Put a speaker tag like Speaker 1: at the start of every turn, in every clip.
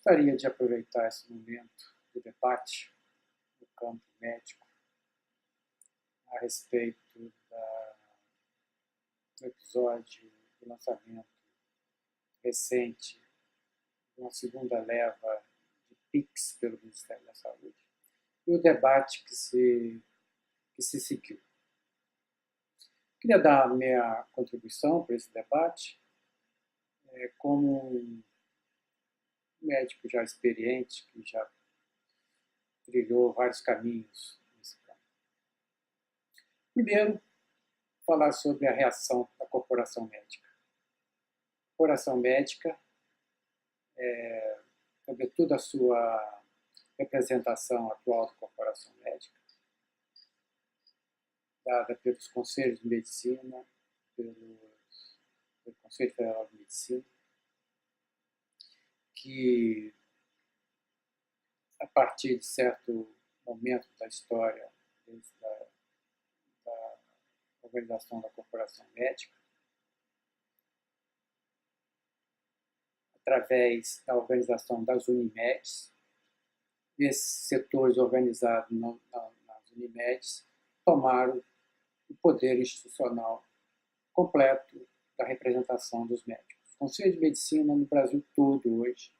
Speaker 1: Gostaria de aproveitar esse momento de debate no campo médico a respeito do episódio do lançamento recente de uma segunda leva de PIX pelo Ministério da Saúde e o debate que se seguiu. Queria dar a minha contribuição para esse debate como um médico já experiente, que já trilhou vários caminhos nesse campo. Primeiro, falar sobre a reação da corporação médica. A corporação médica, sobretudo a sua representação atual da corporação médica, dada pelos conselhos de medicina, pelo Conselho Federal de Medicina, que, a partir de certo momento da história da organização da corporação médica, através da organização das Unimedes, esses setores organizados nas Unimedes tomaram o poder institucional completo da representação dos médicos. O Conselho de Medicina no Brasil todo hoje,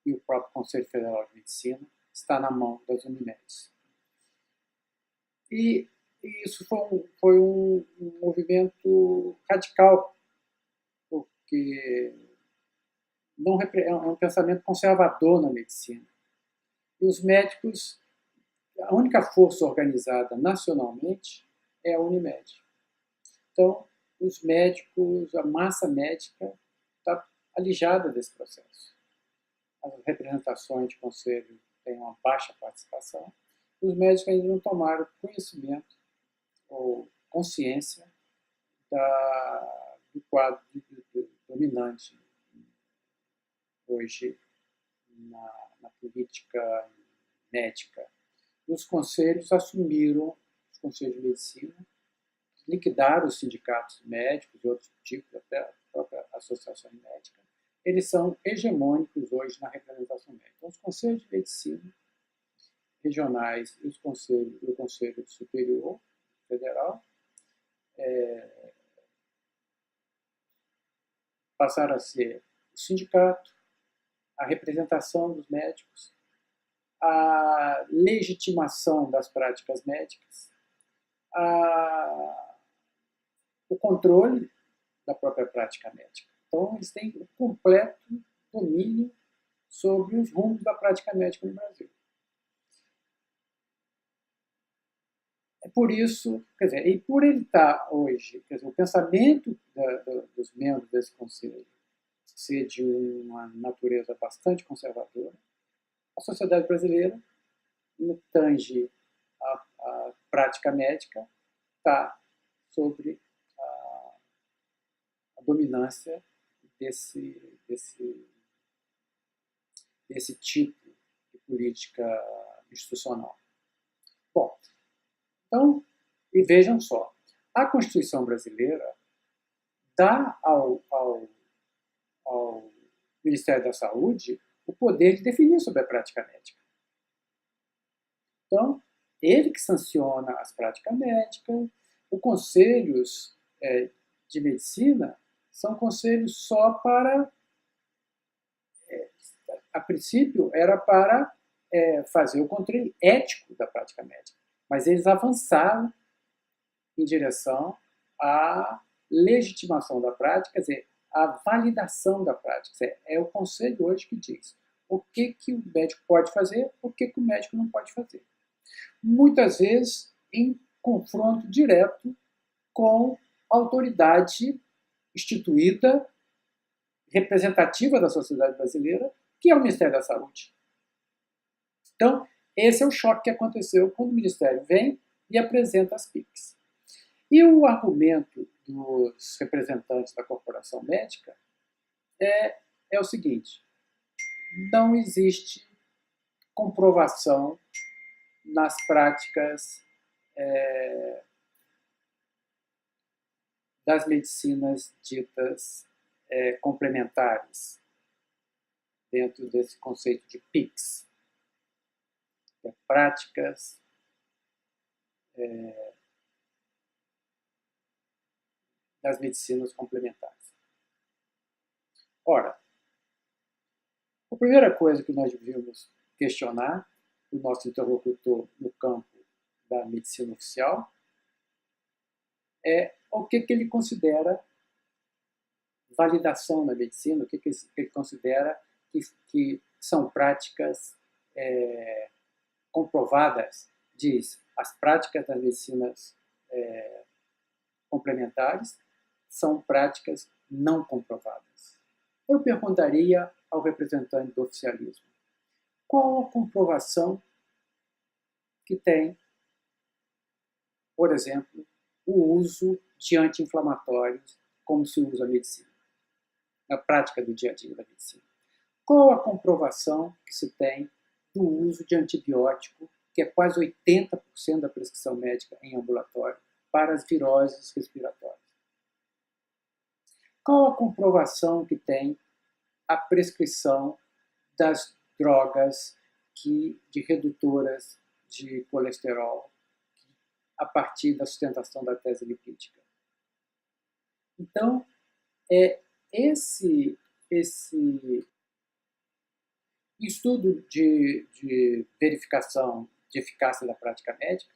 Speaker 1: e o próprio Conselho Federal de Medicina, está na mão das Unimedes. E isso foi um movimento radical, porque é um pensamento conservador na medicina. E os médicos, a única força organizada nacionalmente é a Unimed. Então, os médicos, a massa médica está alijada desse processo. As representações de conselho têm uma baixa participação. Os médicos ainda não tomaram conhecimento ou consciência do quadro dominante hoje na política médica. Os conselhos assumiram, os conselhos de medicina, liquidaram os sindicatos médicos e outros tipos, até a própria associação médica. Eles são hegemônicos hoje na representação médica. Então, os conselhos de medicina regionais e o Conselho Superior Federal passaram a ser o sindicato, a representação dos médicos, a legitimação das práticas médicas, o controle da própria prática médica. Então, eles têm o completo domínio sobre os rumos da prática médica no Brasil. É por isso, quer dizer, e por ele estar hoje, quer dizer, o pensamento dos membros desse conselho ser de uma natureza bastante conservadora, a sociedade brasileira, no tange a prática médica, está sobre a dominância desse tipo de política institucional. Bom, então, e vejam só, a Constituição brasileira dá ao Ministério da Saúde o poder de definir sobre a prática médica. Então, ele que sanciona as práticas médicas. Os conselhos de medicina são conselhos só para, a princípio, era para fazer o controle ético da prática médica, mas eles avançaram em direção à legitimação da prática, quer dizer, a validação da prática. É o conselho hoje que diz o que o médico pode fazer, o que o médico não pode fazer. Muitas vezes em confronto direto com a autoridade instituída, representativa da sociedade brasileira, que é o Ministério da Saúde. Então, esse é o choque que aconteceu quando o Ministério vem e apresenta as PICs. E o argumento dos representantes da corporação médica é o seguinte: não existe comprovação nas práticas das medicinas ditas complementares. dentro desse conceito de PICS, que é práticas das medicinas complementares. Ora, a primeira coisa que nós devíamos questionar o nosso interlocutor no campo da medicina oficial é o que ele considera validação na medicina, o que ele considera que são práticas comprovadas. Diz, as práticas das medicinas complementares são práticas não comprovadas. Eu perguntaria ao representante do oficialismo, qual a comprovação que tem, por exemplo, o uso de anti-inflamatórios como se usa a medicina, na prática do dia a dia da medicina? Qual a comprovação que se tem do uso de antibiótico, que é quase 80% da prescrição médica em ambulatório, para as viroses respiratórias? Qual a comprovação que tem a prescrição das drogas de redutoras de colesterol a partir da sustentação da tese lipídica? Então, esse estudo de verificação de eficácia da prática médica,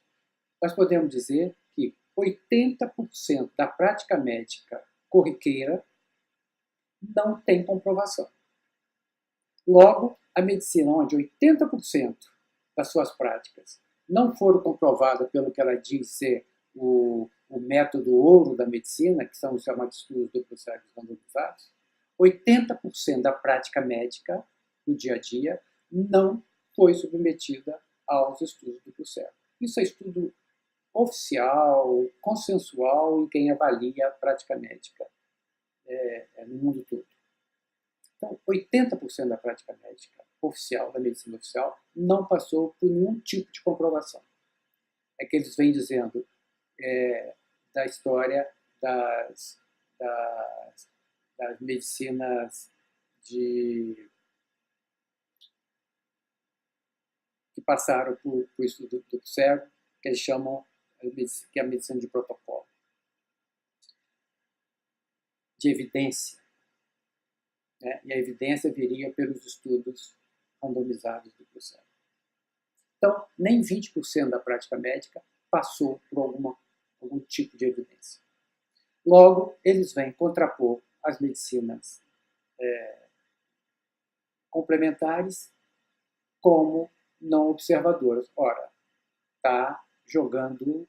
Speaker 1: nós podemos dizer que 80% da prática médica corriqueira não tem comprovação. Logo, a medicina, onde 80% das suas práticas não foram comprovadas pelo que ela diz ser o método ouro da medicina, que são os chamados estudos duplos cegos randomizados, 80% da prática médica no dia a dia não foi submetida aos estudos duplos cegos. Isso é estudo oficial, consensual em quem avalia a prática médica no mundo todo. Então, 80% da prática médica oficial, da medicina oficial, não passou por nenhum tipo de comprovação. É que eles vêm dizendo da história das medicinas que passaram por estudo do cego, que eles chamam que é a medicina de protocolo, de evidência. E a evidência viria pelos estudos randomizados do cego. Então, nem 20% da prática médica passou por algum tipo de evidência. Logo, eles vêm contrapor as medicinas complementares como não observadoras. Ora, está jogando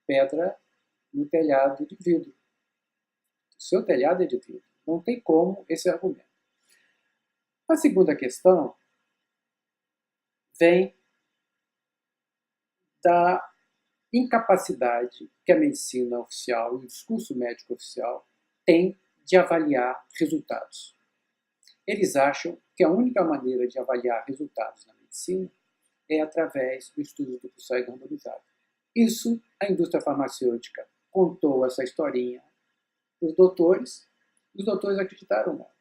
Speaker 1: pedra no telhado de vidro. O seu telhado é de vidro. Não tem como esse argumento. A segunda questão vem da incapacidade que a medicina oficial e o discurso médico oficial tem de avaliar resultados. Eles acham que a única maneira de avaliar resultados na medicina é através do estudo do duplo cego randomizado. Isso, a indústria farmacêutica contou essa historinha para os doutores, e os doutores acreditaram nela.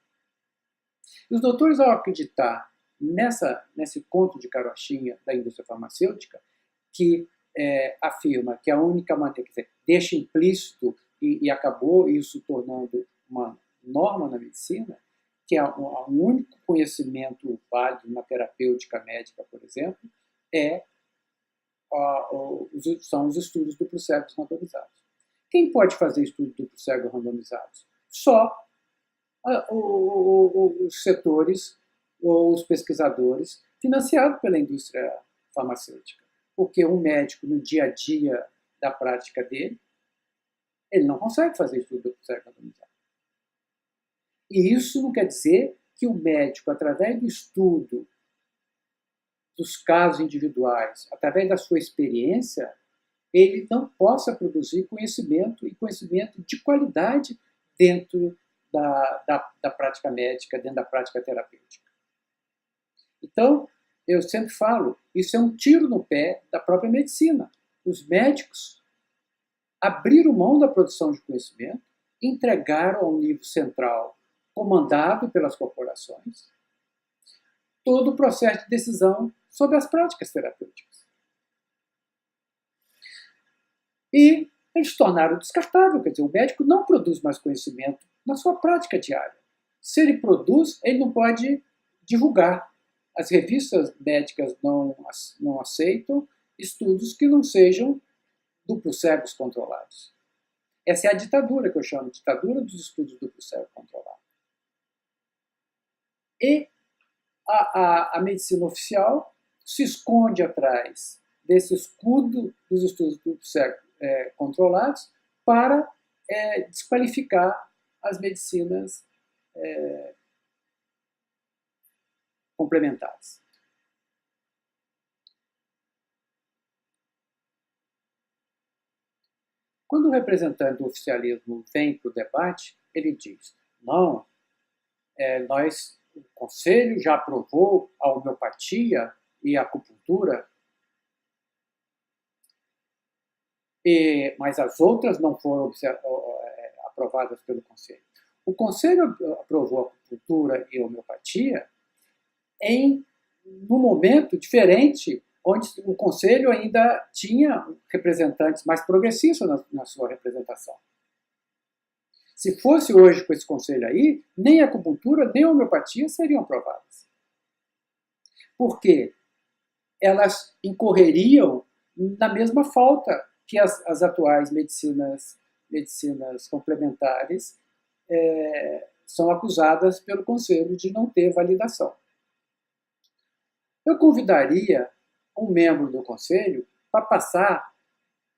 Speaker 1: E os doutores, ao acreditar nesse conto de carochinha da indústria farmacêutica, que afirma que a única maneira, quer dizer, deixa implícito e acabou isso tornando uma norma na medicina, que é um único conhecimento válido na terapêutica médica, por exemplo, são os estudos duplo cegos randomizados. Quem pode fazer estudos duplo cego randomizados? Só os setores ou os pesquisadores financiados pela indústria farmacêutica. Porque um médico, no dia a dia da prática dele, ele não consegue fazer estudo duplo cego randomizado. E isso não quer dizer que o médico, através do estudo dos casos individuais, através da sua experiência, ele não possa produzir conhecimento e conhecimento de qualidade dentro da prática médica, dentro da prática terapêutica. Então, eu sempre falo, isso é um tiro no pé da própria medicina. Os médicos abriram mão da produção de conhecimento, entregaram ao nível central comandado pelas corporações, todo o processo de decisão sobre as práticas terapêuticas. E eles tornaram descartável, quer dizer, o médico não produz mais conhecimento na sua prática diária. Se ele produz, ele não pode divulgar. As revistas médicas não aceitam estudos que não sejam duplos cegos controlados. Essa é a ditadura que eu chamo de ditadura dos estudos duplos cegos controlados. E a medicina oficial se esconde atrás desse escudo dos estudos duplos cegos controlados para desqualificar as medicinas complementares. Quando o representante do oficialismo vem para o debate, ele diz: não, o Conselho já aprovou a homeopatia e a acupuntura, mas as outras não foram aprovadas pelo Conselho. O Conselho aprovou a acupuntura e a homeopatia num momento diferente, onde o Conselho ainda tinha representantes mais progressistas na sua representação. Se fosse hoje com esse Conselho aí, nem a acupuntura nem a homeopatia seriam aprovadas. Por quê? Elas incorreriam na mesma falta que as atuais medicinas complementares são acusadas pelo Conselho de não ter validação. Eu convidaria um membro do Conselho para passar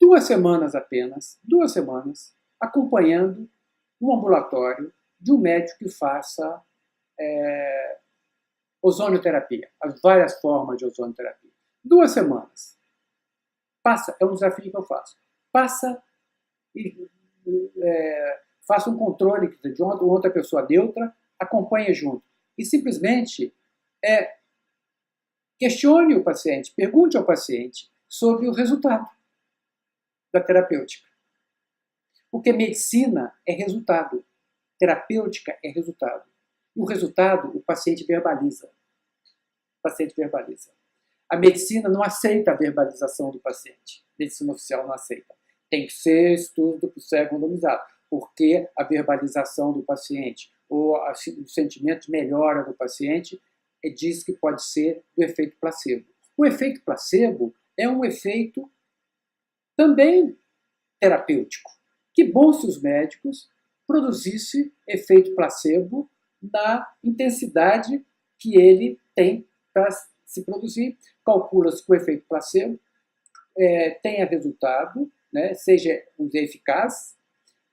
Speaker 1: 2 semanas apenas, 2 semanas, acompanhando um ambulatório de um médico que faça ozonioterapia, as várias formas de ozonioterapia. 2 semanas. Passa, é um desafio que eu faço. Passa e faça um controle de outra pessoa neutra, acompanhe junto. E simplesmente questione o paciente, pergunte ao paciente sobre o resultado da terapêutica. Porque medicina é resultado, terapêutica é resultado. E o resultado, o paciente verbaliza. O paciente verbaliza. A medicina não aceita a verbalização do paciente. A medicina oficial não aceita. Tem que ser estudo duplo cego randomizado, porque a verbalização do paciente ou o sentimento de melhora do paciente diz que pode ser do efeito placebo. O efeito placebo é um efeito também terapêutico. Que bom se os médicos produzissem efeito placebo na intensidade que ele tem para se produzir. Calcula-se que o efeito placebo tenha resultado, né, seja eficaz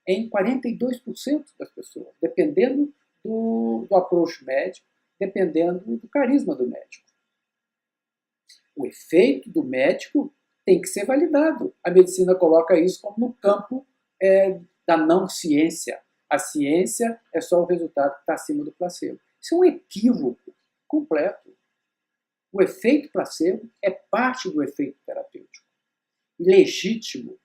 Speaker 1: em 42% das pessoas, dependendo do approach médico, dependendo do carisma do médico. O efeito do médico tem que ser validado. A medicina coloca isso como no campo da não ciência. A ciência é só o resultado que está acima do placebo. Isso é um equívoco completo. O efeito placebo é parte do efeito terapêutico. Legítimo.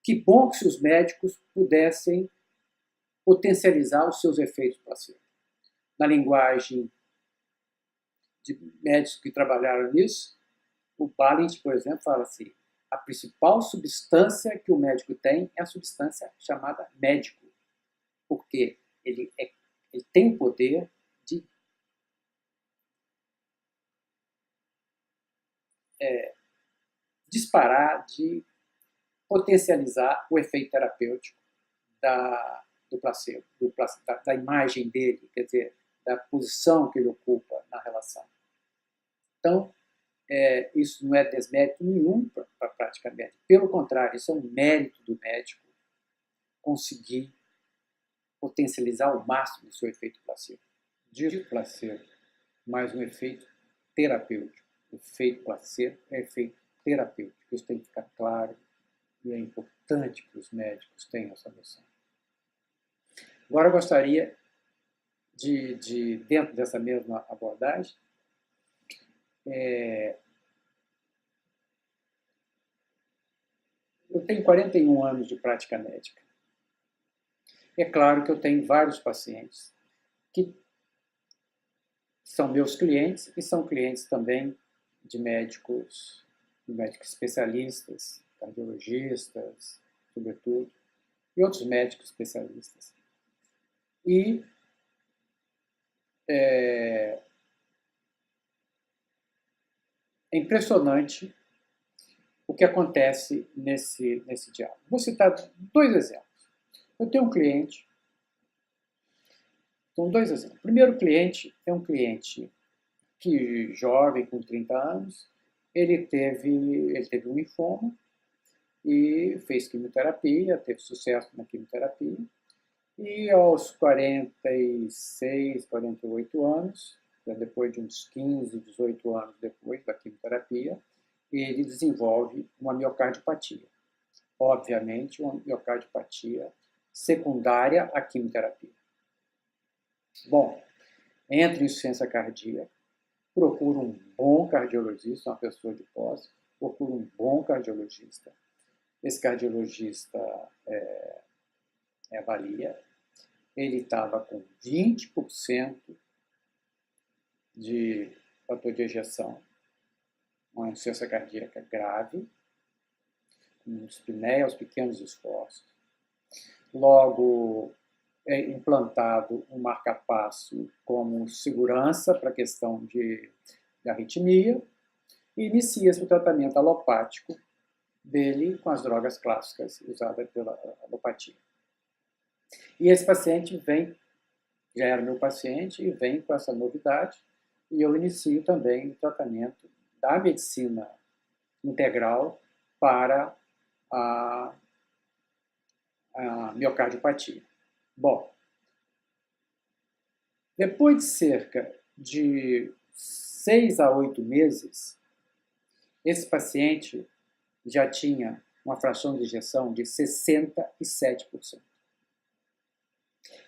Speaker 1: Que bom que se os médicos pudessem potencializar os seus efeitos placebo. Na linguagem de médicos que trabalharam nisso, o Balint, por exemplo, fala assim: a principal substância que o médico tem é a substância chamada médico, porque ele tem o poder de disparar, de potencializar o efeito terapêutico do placebo, da imagem dele, quer dizer, da posição que ele ocupa na relação. Então, isso não é desmérito nenhum para a prática médica. Pelo contrário, isso é um mérito do médico conseguir potencializar ao máximo o seu efeito placebo. Dito placebo, mais um efeito terapêutico. O efeito placebo é efeito terapêutico. Isso tem que ficar claro e é importante que os médicos tenham essa noção. Agora eu gostaria dentro dessa mesma abordagem, eu tenho 41 anos de prática médica. É claro que eu tenho vários pacientes que são meus clientes e são clientes também de médicos especialistas, cardiologistas, sobretudo, e outros médicos especialistas. E é impressionante o que acontece nesse diálogo. Vou citar 2 exemplos. Eu tenho um cliente, são 2 exemplos. O primeiro cliente é um cliente que, jovem, com 30 anos, ele teve um linfoma e fez quimioterapia, teve sucesso na quimioterapia, e aos 46, 48 anos, depois de uns 15, 18 anos depois da quimioterapia, ele desenvolve uma miocardiopatia. Obviamente, uma miocardiopatia secundária à quimioterapia. Bom, entra em insuficiência cardíaca, procura um bom cardiologista, uma pessoa de posse, procura um bom cardiologista. Esse cardiologista avalia. Ele estava com 20% de fator de ejeção, uma insuficiência cardíaca grave, com dispneia aos pequenos esforços. Logo, é implantado um marca-passo como segurança para a questão de arritmia e inicia-se o tratamento alopático dele com as drogas clássicas usadas pela alopatia. E esse paciente vem, já era meu paciente, e vem com essa novidade, e eu inicio também o tratamento da medicina integral para a miocardiopatia. Bom, depois de cerca de 6 a 8 meses, esse paciente já tinha uma fração de ejeção de 67%.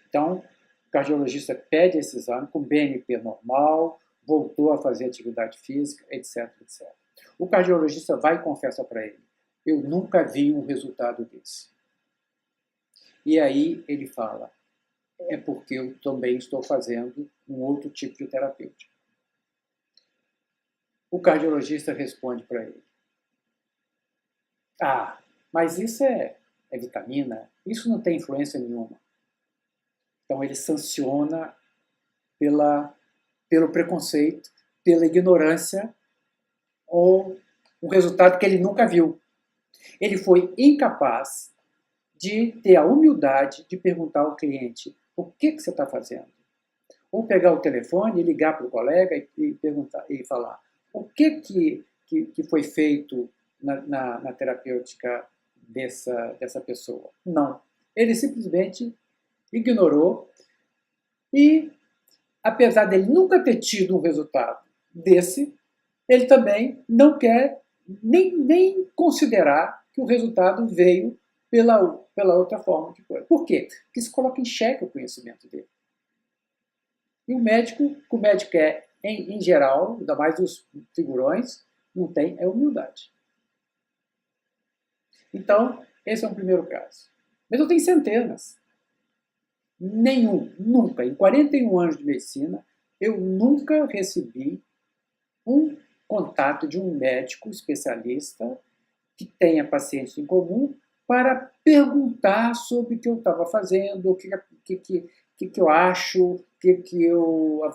Speaker 1: Então, o cardiologista pede esse exame com BNP normal, voltou a fazer atividade física, etc, etc. O cardiologista vai e confessa para ele: eu nunca vi um resultado desse. E aí ele fala: é porque eu também estou fazendo um outro tipo de terapêutica. O cardiologista responde para ele: ah, mas isso é vitamina, isso não tem influência nenhuma. Então ele sanciona pelo preconceito, pela ignorância, ou um resultado que ele nunca viu. Ele foi incapaz de ter a humildade de perguntar ao cliente: o que você está fazendo? Ou pegar o telefone e ligar para o colega e perguntar e falar: o que foi feito na terapêutica dessa pessoa? Não. Ele simplesmente ignorou e, apesar dele nunca ter tido um resultado desse, ele também não quer nem considerar que o resultado veio pela outra forma de coisa. Por quê? Porque isso coloca em xeque o conhecimento dele. E o médico é, em geral, ainda mais os figurões, não tem humildade. Então, esse é um primeiro caso. Mas eu tenho centenas. Nunca, em 41 anos de medicina, eu nunca recebi um contato de um médico especialista que tenha pacientes em comum para perguntar sobre o que eu estava fazendo, o que eu acho,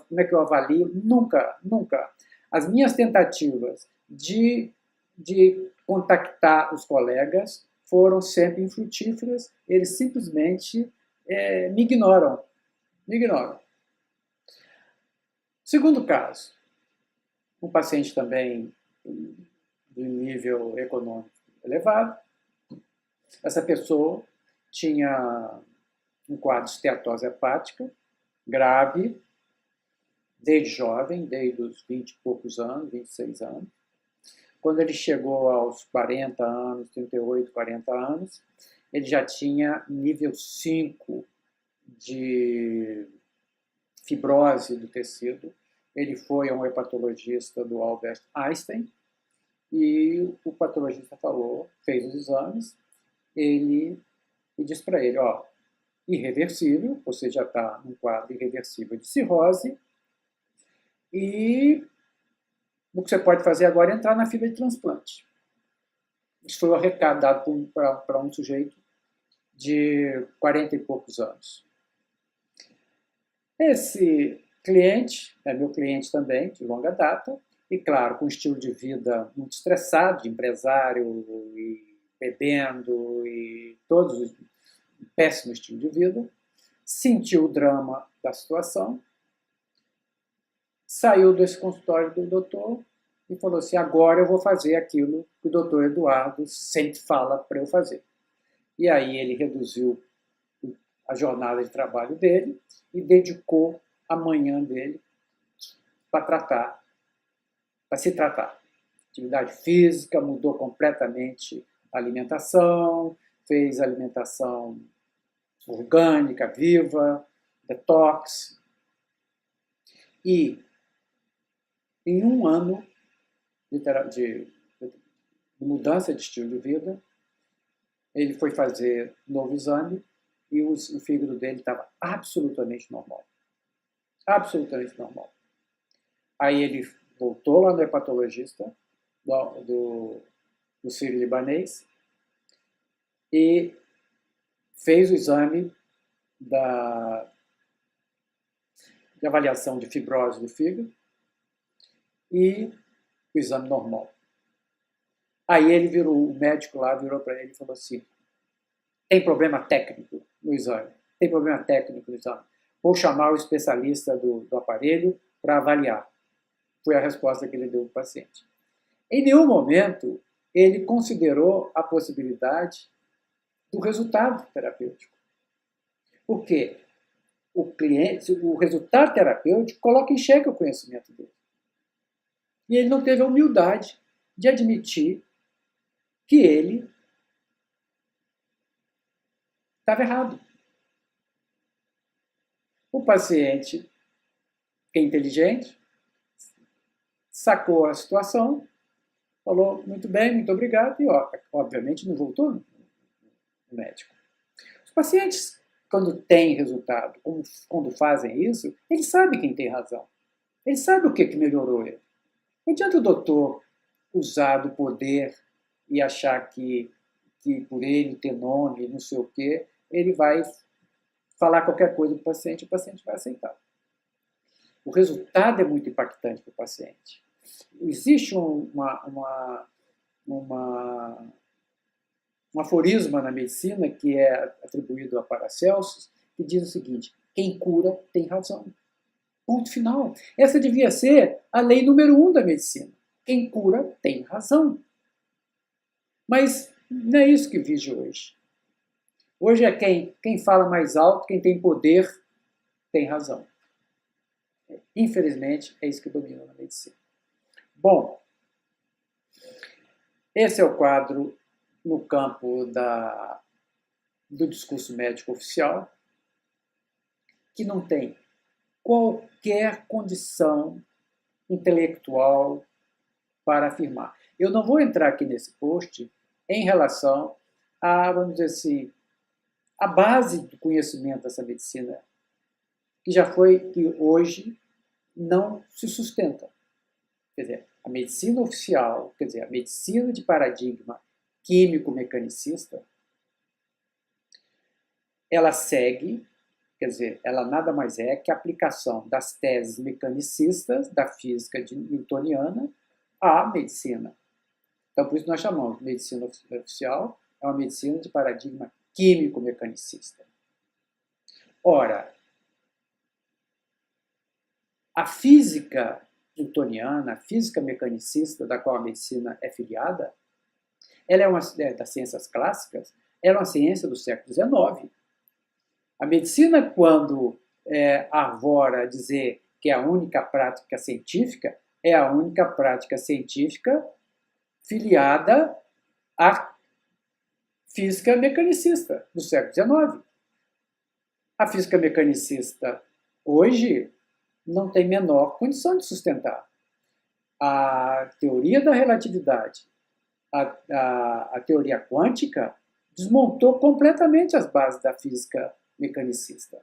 Speaker 1: como é que eu avalio. Nunca, nunca. As minhas tentativas de contactar os colegas foram sempre infrutíferas, eles simplesmente me ignoram. Segundo caso, um paciente também de nível econômico elevado. Essa pessoa tinha um quadro de esteatose hepática grave, desde jovem, desde os 20 e poucos anos, 26 anos. Quando ele chegou aos 40 anos, 38, 40 anos, ele já tinha nível 5 de fibrose do tecido. Ele foi a um hepatologista do Albert Einstein e o patologista falou, fez os exames, e disse para ele: ó, irreversível, você já está num quadro irreversível de cirrose, e o que você pode fazer agora é entrar na fila de transplante. Isso foi o recado dado para um sujeito de 40 e poucos anos. Esse cliente é meu cliente também, de longa data, e claro, com um estilo de vida muito estressado, de empresário, e bebendo, e todos os péssimo estilo de vida, sentiu o drama da situação, saiu desse consultório do doutor e falou assim, agora eu vou fazer aquilo que o doutor Eduardo sempre fala para eu fazer. E aí ele reduziu a jornada de trabalho dele e dedicou a manhã dele para se tratar. Atividade física, mudou completamente a alimentação, fez alimentação orgânica, viva, detox. E em um ano de mudança de estilo de vida, ele foi fazer um novo exame e o fígado dele estava absolutamente normal. Absolutamente normal. Aí ele voltou lá no hepatologista do sírio-libanês e fez o exame de avaliação de fibrose do fígado e o exame normal. Aí ele o médico lá virou para ele e falou assim, tem problema técnico no exame, tem problema técnico no exame. Vou chamar o especialista do aparelho para avaliar. Foi a resposta que ele deu para o paciente. Em nenhum momento ele considerou a possibilidade do resultado terapêutico. Por quê? O resultado terapêutico coloca em xeque o conhecimento dele. E ele não teve a humildade de admitir que ele estava errado. O paciente, que é inteligente, sacou a situação, falou, muito bem, muito obrigado, e obviamente não voltou no médico. Os pacientes, quando têm resultado, quando fazem isso, eles sabem quem tem razão. Eles sabem o que melhorou ele. Não adianta o doutor usar do poder e achar que por ele ter nome, não sei o quê, ele vai falar qualquer coisa para o paciente vai aceitar. O resultado é muito impactante para o paciente. Existe um aforisma na medicina que é atribuído a Paracelsus, que diz o seguinte, quem cura tem razão. Ponto final. Essa devia ser a lei número 1 da medicina. Quem cura tem razão. Mas não é isso que vige hoje. Hoje é quem fala mais alto, quem tem poder, tem razão. Infelizmente, é isso que domina na medicina. Bom, esse é o quadro no campo do discurso médico oficial, que não tem qualquer condição intelectual para afirmar. Eu não vou entrar aqui nesse post em relação a, vamos dizer assim, a base do conhecimento dessa medicina, que hoje não se sustenta. Quer dizer, a medicina oficial, quer dizer, a medicina de paradigma químico-mecanicista, ela segue, quer dizer, ela nada mais é que a aplicação das teses mecanicistas da física newtoniana à medicina. Então, por isso nós chamamos de medicina oficial, é uma medicina de paradigma químico-mecanicista. Ora, a física newtoniana, a física mecanicista, da qual a medicina é filiada, ela é das ciências clássicas, ela é uma ciência do século XIX. A medicina, quando arvora dizer que é a única prática científica, é a única prática científica filiada à física mecanicista do século XIX. A física mecanicista hoje não tem menor condição de sustentar. A teoria da relatividade, a teoria quântica, desmontou completamente as bases da física mecanicista.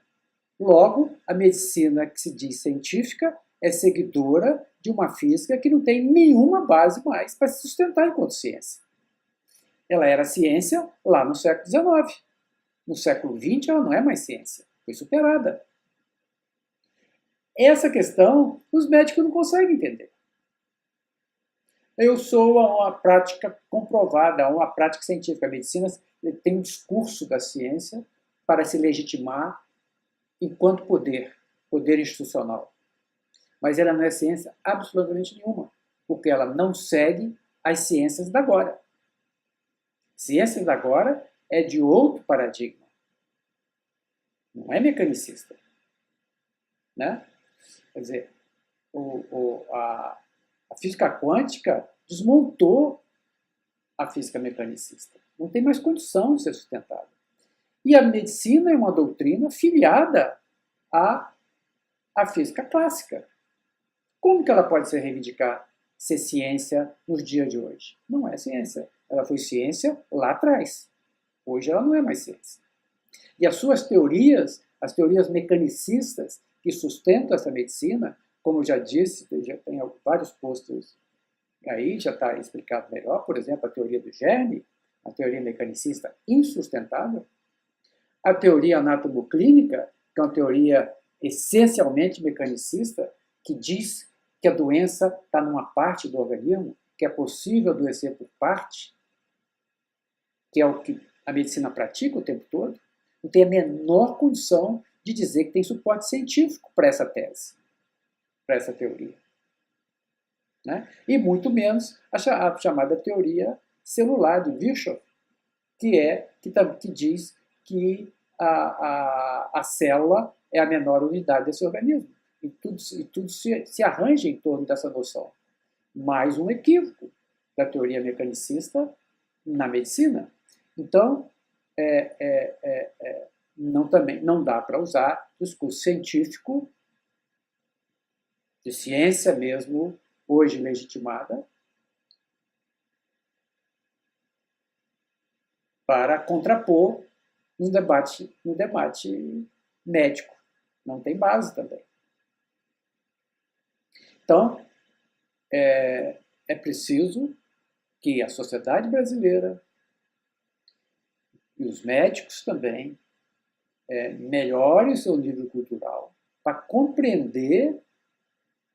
Speaker 1: Logo, a medicina que se diz científica é seguidora de uma física que não tem nenhuma base mais para se sustentar enquanto ciência. Ela era ciência lá no século XIX. No século XX, ela não é mais ciência. Foi superada. Essa questão, os médicos não conseguem entender. Eu sou uma prática comprovada, uma prática científica. A medicina tem um discurso da ciência para se legitimar enquanto poder institucional. Mas ela não é ciência absolutamente nenhuma, porque ela não segue as ciências da agora. Ciências da agora é de outro paradigma. Não é mecanicista. Né? Quer dizer, a física quântica desmontou a física mecanicista. Não tem mais condição de ser sustentada. E a medicina é uma doutrina filiada à física clássica. Como que ela pode ser ciência nos dias de hoje? Não é ciência. Ela foi ciência lá atrás. Hoje ela não é mais ciência. E as suas teorias, as teorias mecanicistas que sustentam essa medicina, como eu já disse, já tem vários posters aí, já está explicado melhor, por exemplo, a teoria do germe, a teoria mecanicista insustentável, a teoria anatomoclínica, que é uma teoria essencialmente mecanicista, que diz que a doença está numa parte do organismo, que é possível adoecer por parte, que é o que a medicina pratica o tempo todo, não tem a menor condição de dizer que tem suporte científico para essa tese, para essa teoria. Né? E muito menos a chamada teoria celular de Virchow, que diz que a célula é a menor unidade desse organismo. E tudo se arranja em torno dessa noção. Mais um equívoco da teoria mecanicista na medicina. Então, não dá para usar discurso científico, de ciência mesmo, hoje legitimada, para contrapor no debate médico. Não tem base também. Então, é preciso que a sociedade brasileira e os médicos também melhorem o seu nível cultural para compreender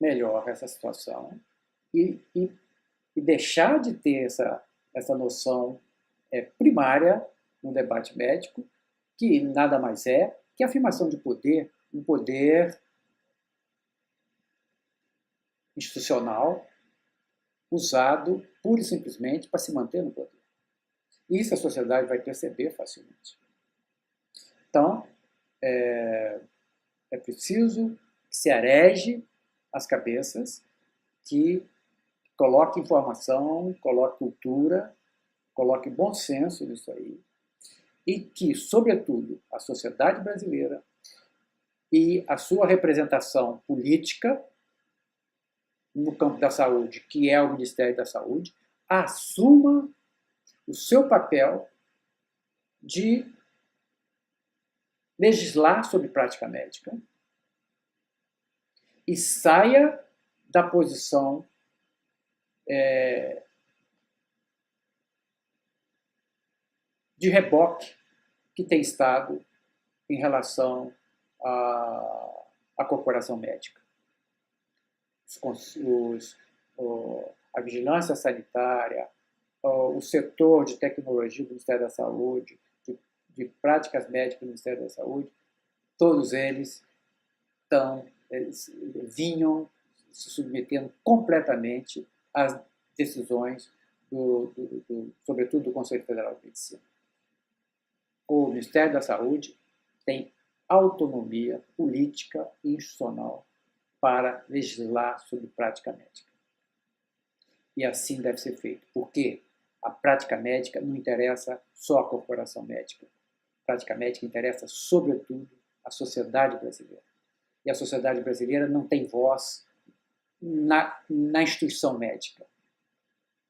Speaker 1: melhor essa situação e deixar de ter essa noção primária no debate médico, que nada mais é que a afirmação de poder, um poder institucional usado pura e simplesmente para se manter no poder. Isso a sociedade vai perceber facilmente. Então, é preciso que se areje as cabeças, que coloque informação, coloque cultura, coloque bom senso nisso aí, e que, sobretudo, a sociedade brasileira e a sua representação política no campo da saúde, que é o Ministério da Saúde, assuma o seu papel de legislar sobre prática médica e saia da posição de reboque que tem estado em relação à corporação médica. A vigilância sanitária, o setor de tecnologia do Ministério da Saúde, de práticas médicas do Ministério da Saúde, todos eles vinham se submetendo completamente às decisões, sobretudo do Conselho Federal de Medicina. O Ministério da Saúde tem autonomia política e institucional para legislar sobre prática médica. E assim deve ser feito. Por quê? A prática médica não interessa só à corporação médica. A prática médica interessa, sobretudo, à sociedade brasileira. E a sociedade brasileira não tem voz na instituição médica.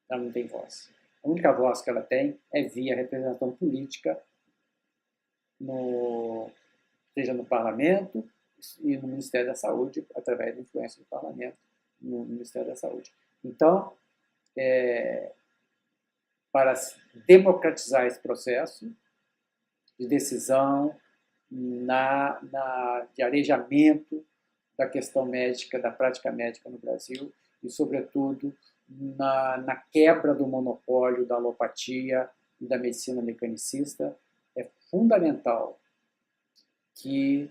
Speaker 1: Ela não tem voz. A única voz que ela tem é via representação política seja no Parlamento e no Ministério da Saúde, através da influência do Parlamento no Ministério da Saúde. Então, para democratizar esse processo de decisão, de arejamento da questão médica, da prática médica no Brasil, e, sobretudo, na quebra do monopólio da alopatia e da medicina mecanicista, é fundamental que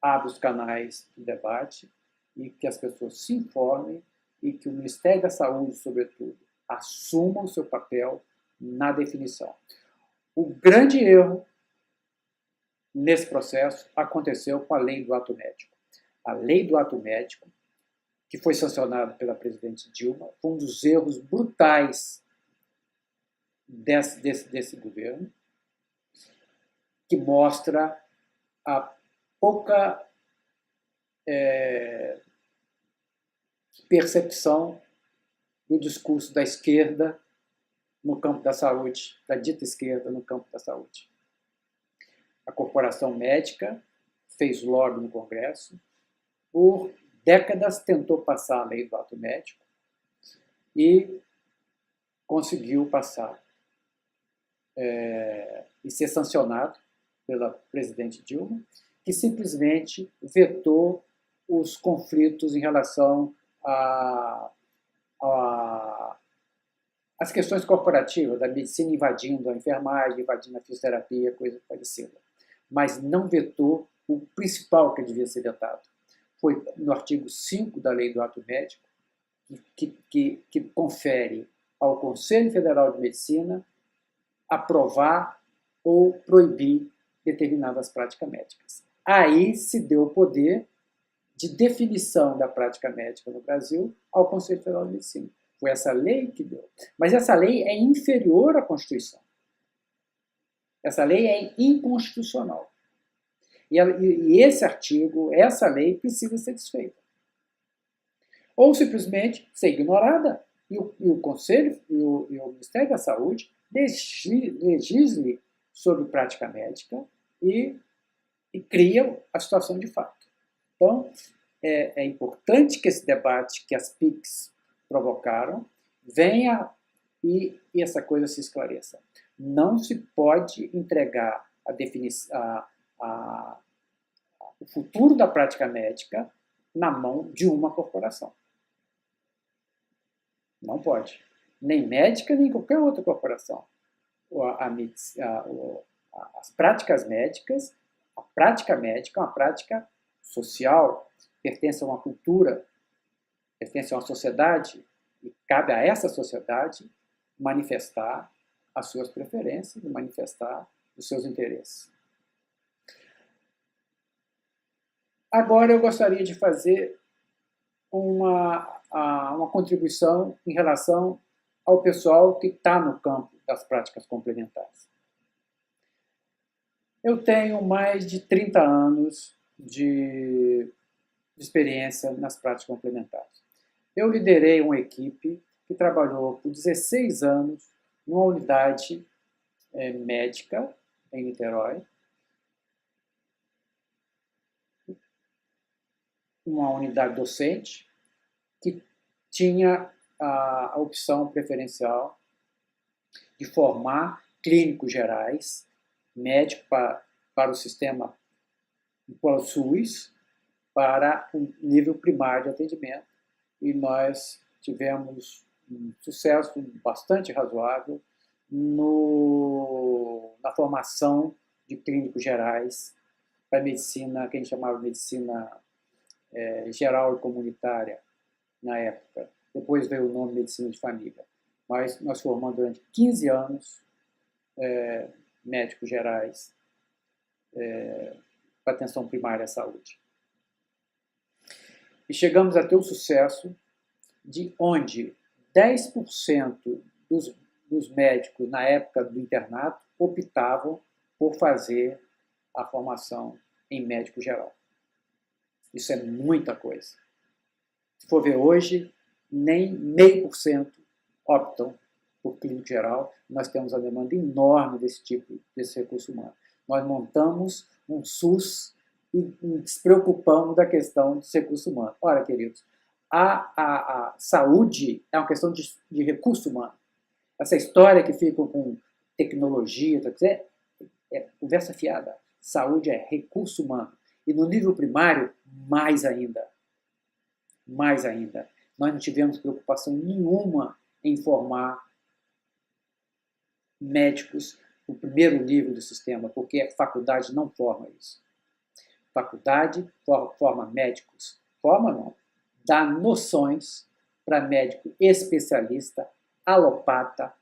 Speaker 1: abra os canais de debate e que as pessoas se informem e que o Ministério da Saúde, sobretudo, assuma o seu papel na definição. O grande erro nesse processo aconteceu com a lei do ato médico. A lei do ato médico, que foi sancionada pela presidente Dilma, foi um dos erros brutais desse governo, que mostra a pouca percepção do discurso da esquerda no campo da saúde, da dita esquerda no campo da saúde. A corporação médica fez lobby no Congresso, por décadas tentou passar a lei do ato médico e conseguiu passar e ser sancionado pela presidente Dilma, que simplesmente vetou os conflitos em relação às questões corporativas, da medicina invadindo a enfermagem, invadindo a fisioterapia, coisa parecida. Mas não vetou o principal que devia ser vetado. Foi no artigo 5 da Lei do Ato Médico, que confere ao Conselho Federal de Medicina aprovar ou proibir determinadas práticas médicas. Aí se deu o poder de definição da prática médica no Brasil ao Conselho Federal de Medicina. Foi essa lei que deu. Mas essa lei é inferior à Constituição. Essa lei é inconstitucional. E esse artigo, essa lei, precisa ser desfeita. Ou simplesmente ser ignorada e o Conselho e o Ministério da Saúde legisle sobre prática médica e criam a situação de fato. Então, é importante que esse debate que as PICs provocaram venha e essa coisa se esclareça. Não se pode entregar o futuro da prática médica na mão de uma corporação. Não pode. Nem médica, nem qualquer outra corporação. As práticas médicas, a prática médica é uma prática social, pertence a uma cultura, pertence a uma sociedade, e cabe a essa sociedade manifestar as suas preferências, manifestar os seus interesses. Agora eu gostaria de fazer uma contribuição em relação ao pessoal que está no campo das práticas complementares. Eu tenho mais de 30 anos de experiência nas práticas complementares. Eu liderei uma equipe que trabalhou por 16 anos numa unidade médica em Niterói, uma unidade docente que tinha a opção preferencial de formar clínicos gerais, médicos para o sistema, para o SUS, para o nível primário de atendimento. E nós tivemos um sucesso bastante razoável na formação de clínicos gerais para medicina, que a gente chamava de medicina geral e comunitária na época. Depois veio o nome medicina de família. Mas nós formamos durante 15 anos médicos gerais para atenção primária à saúde. E chegamos a ter o sucesso de onde 10% dos médicos na época do internato optavam por fazer a formação em médico geral. Isso é muita coisa. Se for ver hoje, nem 0,5% optam por clínico geral. Nós temos a demanda enorme desse recurso humano. Nós montamos um SUS e nos preocupamos da questão do recurso humano. Ora, queridos, a saúde é uma questão de recurso humano. Essa história que fica com tecnologia, é conversa fiada. Saúde é recurso humano. E no nível primário, mais ainda. Mais ainda. Nós não tivemos preocupação nenhuma em formar médicos no primeiro nível do sistema, porque a faculdade não forma isso. Faculdade forma médicos. Forma não. Dá noções para médico especialista, alopata,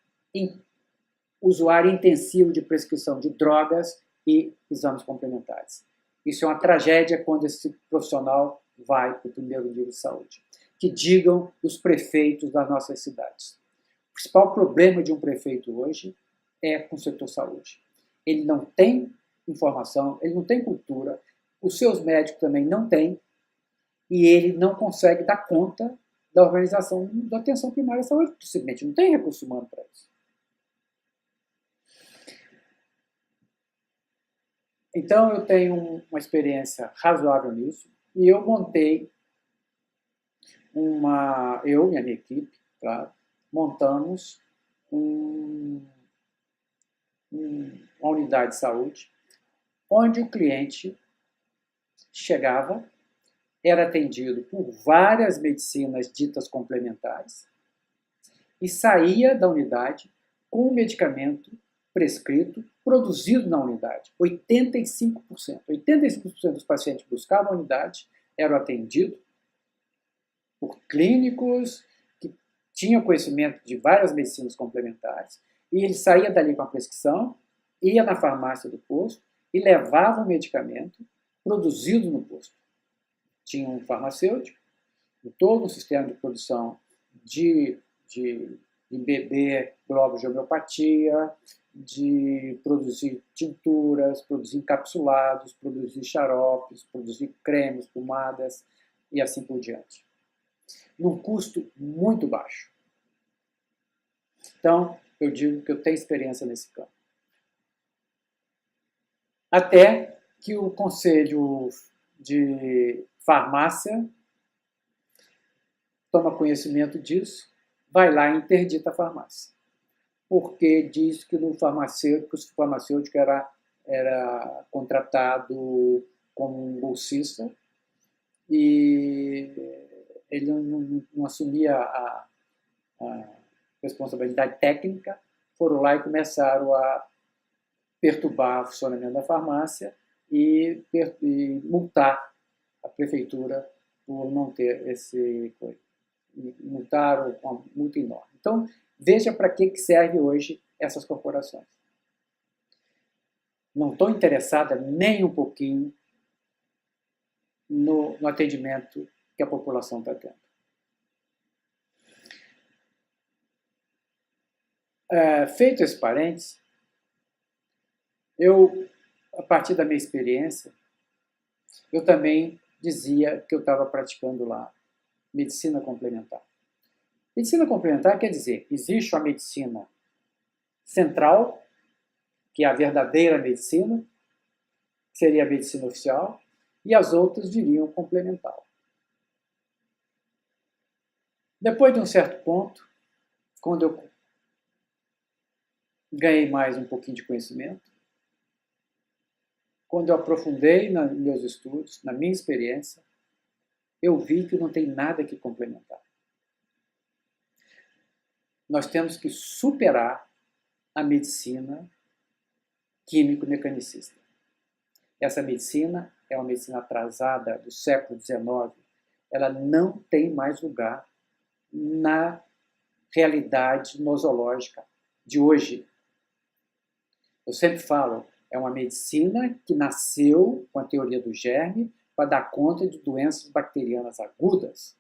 Speaker 1: usuário intensivo de prescrição de drogas e exames complementares. Isso é uma tragédia quando esse profissional vai para o primeiro nível de saúde. Que digam os prefeitos das nossas cidades. O principal problema de um prefeito hoje é com o setor saúde. Ele não tem informação, ele não tem cultura, os seus médicos também não têm, e ele não consegue dar conta da organização da atenção primária à saúde, simplesmente não tem recurso humano para isso. Então, eu tenho uma experiência razoável nisso, e eu montei eu e a minha equipe, claro, montamos uma unidade de saúde, onde o cliente chegava, era atendido por várias medicinas ditas complementares e saía da unidade com o medicamento prescrito, produzido na unidade. 85%. 85% dos pacientes que buscavam a unidade eram atendidos por clínicos que tinham conhecimento de várias medicinas complementares, e ele saía dali com a prescrição, ia na farmácia do posto e levava o medicamento produzido no posto. Tinha um farmacêutico, todo um sistema de produção de beber globos de homeopatia, de produzir tinturas, produzir encapsulados, produzir xaropes, produzir cremes, pomadas e assim por diante. Num custo muito baixo. Então, eu digo que eu tenho experiência nesse campo. Até que o Conselho de Farmácia toma conhecimento disso, vai lá e interdita a farmácia. Porque diz que o farmacêutico era contratado como um bolsista e ele não assumia a responsabilidade técnica, foram lá e começaram a perturbar o funcionamento da farmácia e multar a prefeitura por não ter esse coisa. Multaram com uma multa enorme. Então, veja para que serve hoje essas corporações. Não estou interessada nem um pouquinho no atendimento que a população está tendo. Feito esse parênteses, a partir da minha experiência, eu também dizia que eu estava praticando lá medicina complementar. Medicina complementar quer dizer, existe uma medicina central, que é a verdadeira medicina, que seria a medicina oficial, e as outras diriam complementar. Depois de um certo ponto, quando eu ganhei mais um pouquinho de conhecimento, quando eu aprofundei nos meus estudos, na minha experiência, eu vi que não tem nada que complementar. Nós temos que superar a medicina químico-mecanicista. Essa medicina é uma medicina atrasada do século XIX. Ela não tem mais lugar na realidade nosológica de hoje. Eu sempre falo, é uma medicina que nasceu com a teoria do germe para dar conta de doenças bacterianas agudas.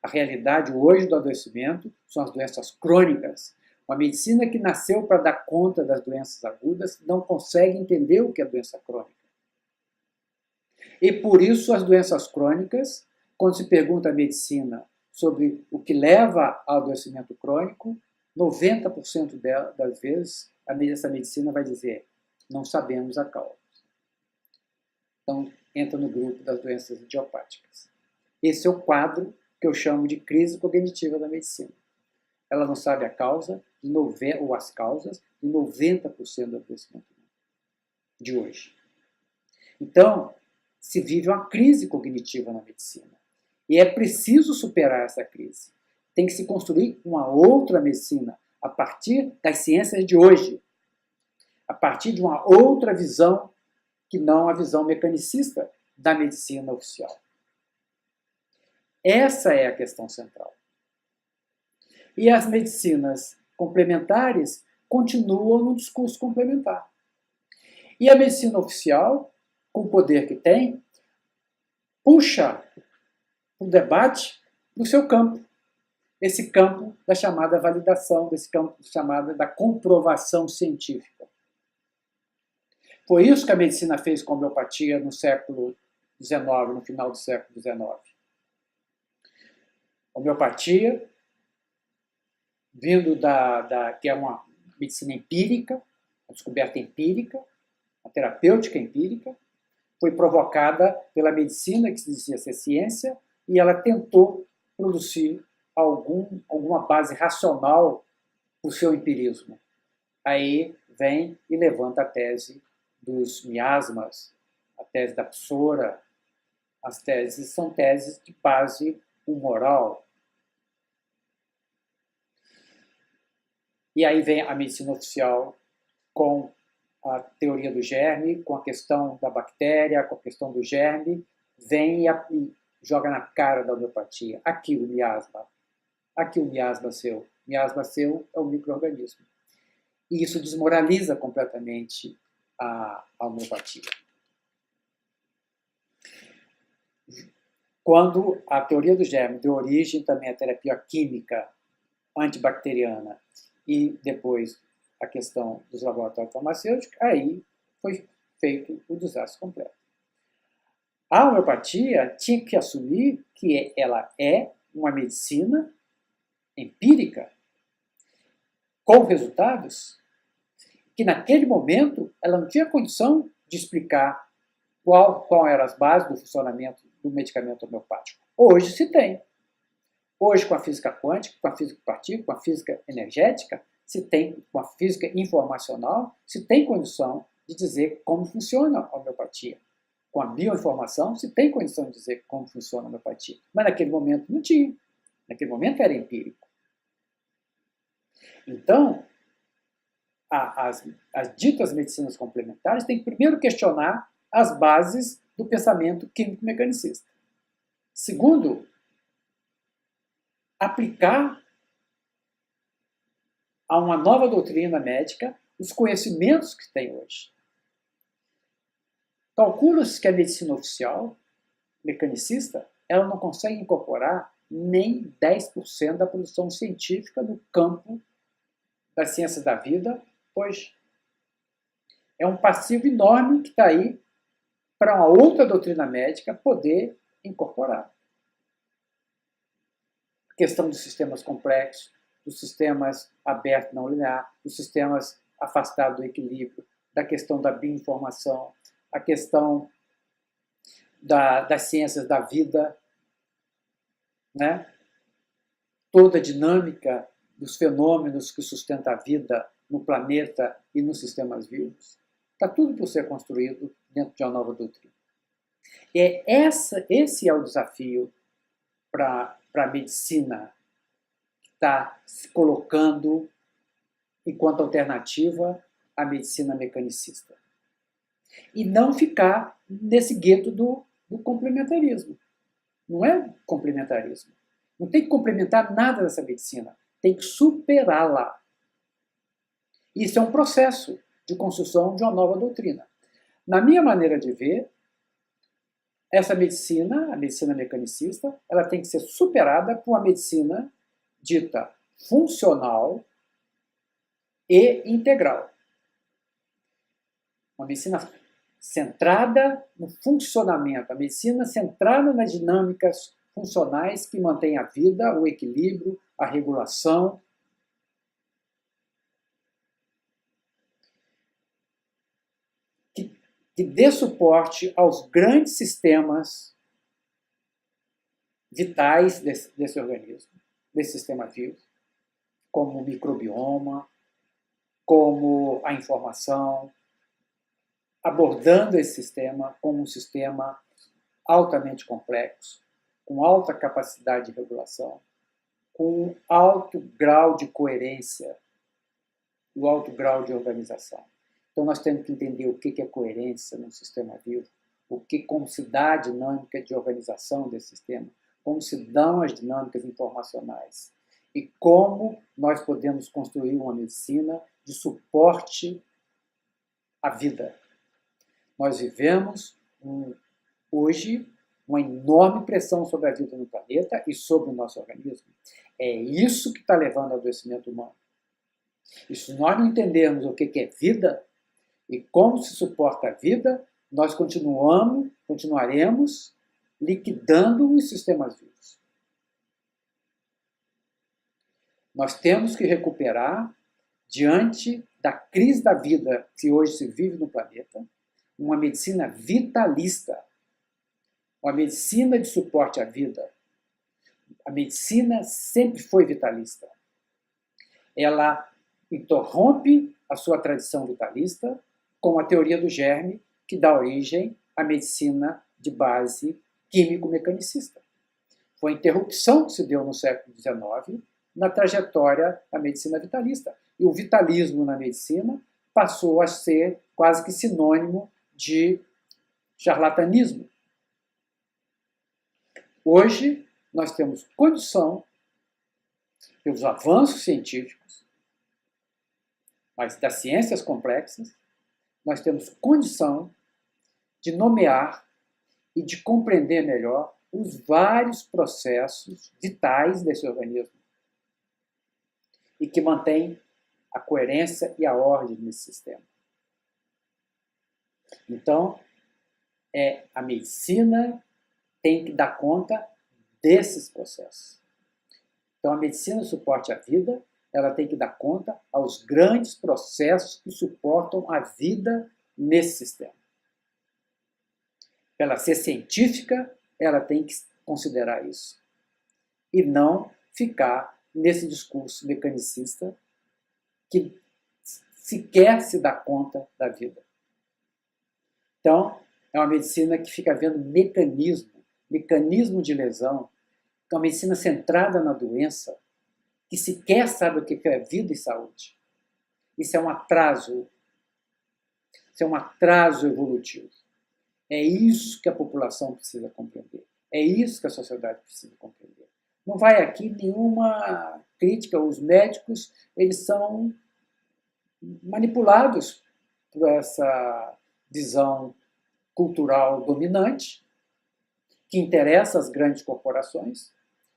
Speaker 1: A realidade hoje do adoecimento são as doenças crônicas. Uma medicina que nasceu para dar conta das doenças agudas não consegue entender o que é doença crônica. E por isso as doenças crônicas, quando se pergunta à medicina sobre o que leva ao adoecimento crônico, 90% das vezes essa medicina vai dizer não sabemos a causa. Então, entra no grupo das doenças idiopáticas. Esse é o quadro que eu chamo de crise cognitiva da medicina. Ela não sabe a causa, ou as causas, de 90% do adoecimento de hoje. Então, se vive uma crise cognitiva na medicina. E é preciso superar essa crise. Tem que se construir uma outra medicina, a partir das ciências de hoje, a partir de uma outra visão, que não a visão mecanicista da medicina oficial. Essa é a questão central. E as medicinas complementares continuam no discurso complementar. E a medicina oficial, com o poder que tem, puxa o debate no seu campo. Esse campo da chamada validação, desse campo chamada da comprovação científica. Foi isso que a medicina fez com a homeopatia no século XIX, no final do século XIX. Homeopatia, vindo que é uma medicina empírica, uma descoberta empírica, uma terapêutica empírica, foi provocada pela medicina, que se dizia ser ciência, e ela tentou produzir alguma base racional para o seu empirismo. Aí vem e levanta a tese dos miasmas, a tese da psora. As teses são teses de base humoral. E aí vem a medicina oficial com a teoria do germe, com a questão da bactéria, com a questão do germe, vem e joga na cara da homeopatia. Aqui o miasma seu. Miasma seu é o micro-organismo. E isso desmoraliza completamente a homeopatia. Quando a teoria do germe deu origem também à terapia química antibacteriana e depois a questão dos laboratórios farmacêuticos, aí foi feito o desastre completo. A homeopatia tinha que assumir que ela é uma medicina empírica, com resultados, que naquele momento ela não tinha condição de explicar qual eram as bases do funcionamento do medicamento homeopático. Hoje se tem. Hoje, com a física quântica, com a física partícula, com a física energética, com a física informacional, se tem condição de dizer como funciona a homeopatia. Com a bioinformação, se tem condição de dizer como funciona a homeopatia. Mas naquele momento não tinha. Naquele momento era empírico. Então, as ditas medicinas complementares têm que primeiro questionar as bases do pensamento químico-mecanicista. Segundo, aplicar a uma nova doutrina médica os conhecimentos que tem hoje. Calcula-se que a medicina oficial, mecanicista, ela não consegue incorporar nem 10% da produção científica no campo das ciências da vida hoje. É um passivo enorme que está aí para uma outra doutrina médica poder incorporar. A questão dos sistemas complexos, dos sistemas abertos não linear, dos sistemas afastados do equilíbrio, da questão da bioinformação, a questão das ciências da vida, né? Toda a dinâmica dos fenômenos que sustentam a vida no planeta e nos sistemas vivos. Está tudo por ser construído dentro de uma nova doutrina. Esse é o desafio para a medicina que está se colocando enquanto alternativa à medicina mecanicista. E não ficar nesse gueto do complementarismo. Não é complementarismo. Não tem que complementar nada dessa medicina. Tem que superá-la. Isso é um processo de construção de uma nova doutrina. Na minha maneira de ver, essa medicina, a medicina mecanicista, ela tem que ser superada por uma medicina dita funcional e integral. Uma medicina centrada no funcionamento, a medicina centrada nas dinâmicas funcionais que mantêm a vida, o equilíbrio, a regulação. que dê suporte aos grandes sistemas vitais desse organismo, desse sistema vivo, como o microbioma, como a informação, abordando esse sistema como um sistema altamente complexo, com alta capacidade de regulação, com alto grau de coerência, o alto grau de organização. Então nós temos que entender o que é coerência num sistema vivo, como se dá a dinâmica de organização desse sistema, como se dão as dinâmicas informacionais e como nós podemos construir uma medicina de suporte à vida. Nós vivemos hoje uma enorme pressão sobre a vida no planeta e sobre o nosso organismo. É isso que está levando ao adoecimento humano. E se nós não entendermos o que é vida e como se suporta a vida, nós continuaremos liquidando os sistemas vivos. Nós temos que recuperar, diante da crise da vida que hoje se vive no planeta, uma medicina vitalista, uma medicina de suporte à vida. A medicina sempre foi vitalista. Ela interrompe a sua tradição vitalista com a teoria do germe, que dá origem à medicina de base químico-mecanicista. Foi a interrupção que se deu no século XIX na trajetória da medicina vitalista. E o vitalismo na medicina passou a ser quase que sinônimo de charlatanismo. Hoje, nós temos condição, pelos avanços científicos, mas das ciências complexas, nós temos condição de nomear e de compreender melhor os vários processos vitais desse organismo e que mantém a coerência e a ordem nesse sistema. Então, a medicina tem que dar conta desses processos. Então, a medicina de suporte à vida, ela tem que dar conta aos grandes processos que suportam a vida nesse sistema. Para ela ser científica, ela tem que considerar isso. E não ficar nesse discurso mecanicista que sequer se dá conta da vida. Então, é uma medicina que fica vendo mecanismo de lesão, é uma medicina centrada na doença, que sequer sabe o que é vida e saúde. Isso é um atraso. Isso é um atraso evolutivo. É isso que a população precisa compreender. É isso que a sociedade precisa compreender. Não vai aqui nenhuma crítica. Os médicos, eles são manipulados por essa visão cultural dominante, que interessa às grandes corporações,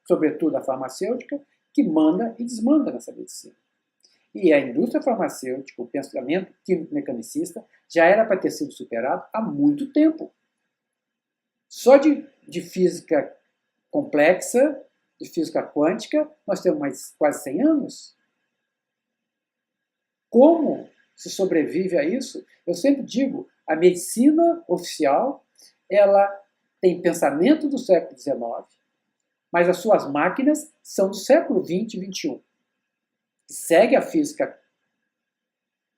Speaker 1: sobretudo a farmacêutica, que manda e desmanda nessa medicina. E a indústria farmacêutica, o pensamento químico-mecanicista, já era para ter sido superado há muito tempo. Só de física complexa, de física quântica, nós temos mais quase 100 anos. Como se sobrevive a isso? Eu sempre digo, a medicina oficial, ela tem pensamento do século XIX, mas as suas máquinas são do século XX e XXI. Segue a física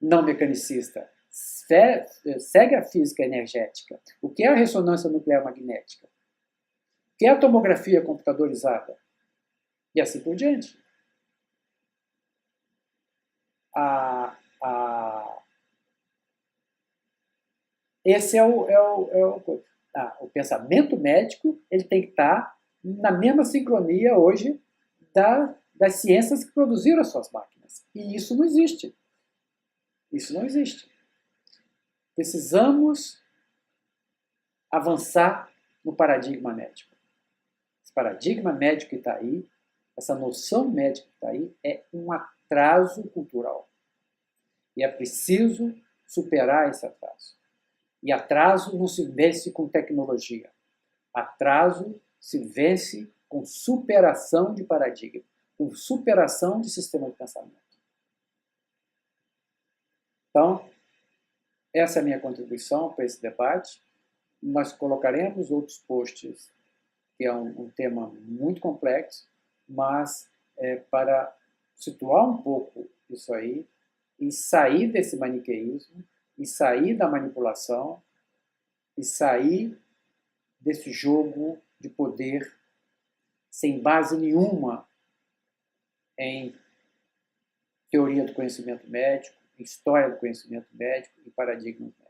Speaker 1: não mecanicista, segue a física energética. O que é a ressonância nuclear magnética? O que é a tomografia computadorizada? E assim por diante. Esse é o pensamento médico, ele tem que estar na mesma sincronia hoje das ciências que produziram as suas máquinas. E isso não existe. Isso não existe. Precisamos avançar no paradigma médico. Esse paradigma médico que está aí, essa noção médica que está aí, é um atraso cultural. E é preciso superar esse atraso. E atraso não se vence com tecnologia. Atraso se vence com superação de paradigma, com superação de sistema de pensamento. Então, Essa é a minha contribuição para esse debate. Nós colocaremos outros posts, que é um tema muito complexo, mas para situar um pouco isso aí e sair desse maniqueísmo, e sair da manipulação, e sair desse jogo de poder sem base nenhuma em teoria do conhecimento médico, em história do conhecimento médico e paradigmas médicos.